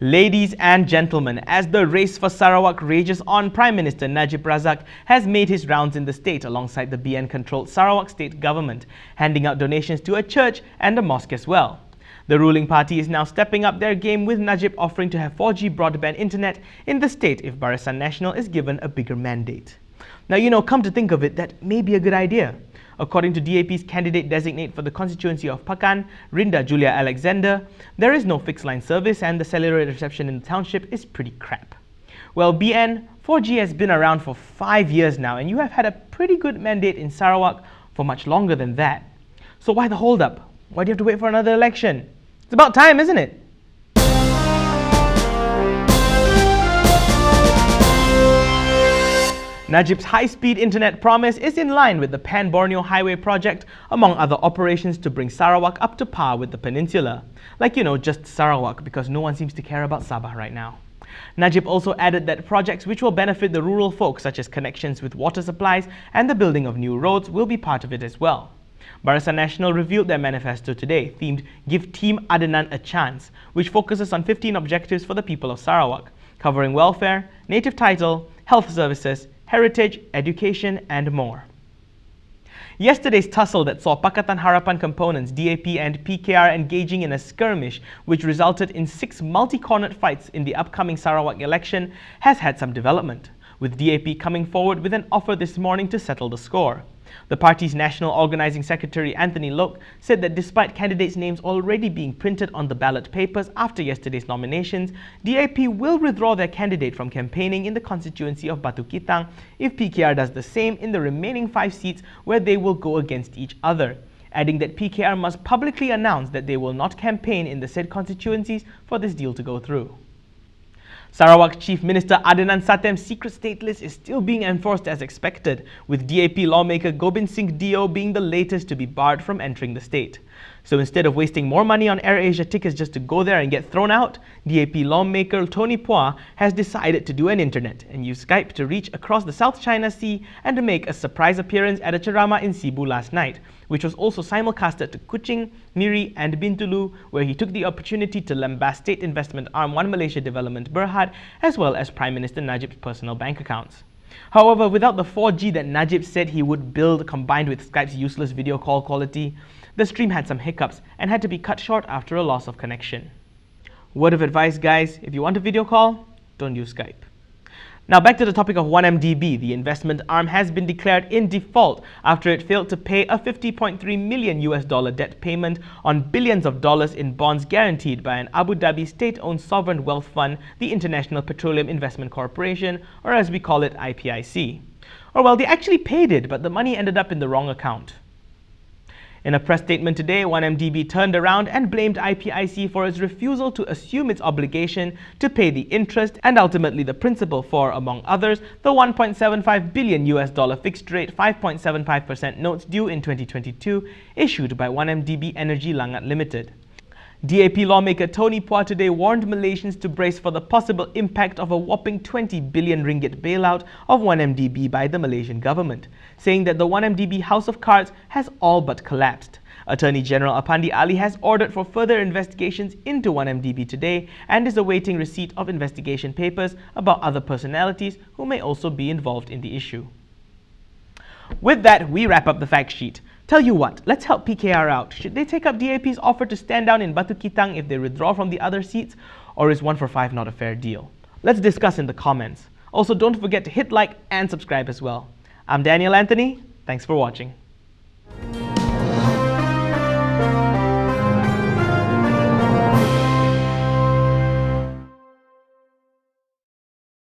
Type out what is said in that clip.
Ladies and gentlemen, as the race for Sarawak rages on, Prime Minister Najib Razak has made his rounds in the state alongside the BN-controlled Sarawak state government, handing out donations to a church and a mosque as well. The ruling party is now stepping up their game, with Najib offering to have 4G broadband internet in the state if Barisan Nasional is given a bigger mandate. Now, come to think of it, that may be a good idea. According to DAP's candidate-designate for the constituency of Pakan, Rinda Julia Alexander, there is no fixed line service and the cellular reception in the township is pretty crap. Well, BN, 4G has been around for 5 years now, and you have had a pretty good mandate in Sarawak for much longer than that. So why the hold-up? Why do you have to wait for another election? It's about time, isn't it? Najib's high-speed internet promise is in line with the Pan-Borneo Highway project, among other operations to bring Sarawak up to par with the peninsula. Like, just Sarawak, because no one seems to care about Sabah right now. Najib also added that projects which will benefit the rural folk, such as connections with water supplies and the building of new roads, will be part of it as well. Barisan Nasional revealed their manifesto today, themed Give Team Adenan a Chance, which focuses on 15 objectives for the people of Sarawak, covering welfare, native title, health services, heritage, education, and more. Yesterday's tussle that saw Pakatan Harapan components DAP and PKR engaging in a skirmish which resulted in 6 multi-cornered fights in the upcoming Sarawak election has had some development, with DAP coming forward with an offer this morning to settle the score. The party's National Organising Secretary Anthony Loke said that despite candidates' names already being printed on the ballot papers after yesterday's nominations, DAP will withdraw their candidate from campaigning in the constituency of Batu Kitang if PKR does the same in the remaining 5 seats where they will go against each other, adding that PKR must publicly announce that they will not campaign in the said constituencies for this deal to go through. Sarawak Chief Minister Adenan Satem's secret state list is still being enforced as expected, with DAP lawmaker Gobind Singh Dio being the latest to be barred from entering the state. So instead of wasting more money on AirAsia tickets just to go there and get thrown out, DAP lawmaker Tony Phua has decided to do an internet and use Skype to reach across the South China Sea and to make a surprise appearance at a ceramah in Cebu last night, which was also simulcasted to Kuching, Miri and Bintulu, where he took the opportunity to lambast state investment arm One Malaysia Development Berhad, as well as Prime Minister Najib's personal bank accounts. However, without the 4G that Najib said he would build, combined with Skype's useless video call quality, the stream had some hiccups and had to be cut short after a loss of connection. Word of advice, guys, if you want a video call, don't use Skype. Now back to the topic of 1MDB. The investment arm has been declared in default after it failed to pay a $50.3 million debt payment on billions of dollars in bonds guaranteed by an Abu Dhabi state-owned sovereign wealth fund, the International Petroleum Investment Corporation, or as we call it, IPIC. Or well, they actually paid it, but the money ended up in the wrong account. In a press statement today, 1MDB turned around and blamed IPIC for its refusal to assume its obligation to pay the interest and ultimately the principal for, among others, the $1.75 billion fixed-rate 5.75% notes due in 2022 issued by 1MDB Energy Langat Limited. DAP lawmaker Tony Phua today warned Malaysians to brace for the possible impact of a whopping 20 billion ringgit bailout of 1MDB by the Malaysian government, saying that the 1MDB house of cards has all but collapsed. Attorney General Apandi Ali has ordered for further investigations into 1MDB today and is awaiting receipt of investigation papers about other personalities who may also be involved in the issue. With that, we wrap up the fact sheet. Tell you what, let's help PKR out. Should they take up DAP's offer to stand down in Batu Kitang if they withdraw from the other seats? Or is 1 for 5 not a fair deal? Let's discuss in the comments. Also, don't forget to hit like and subscribe as well. I'm Daniel Anthony. Thanks for watching.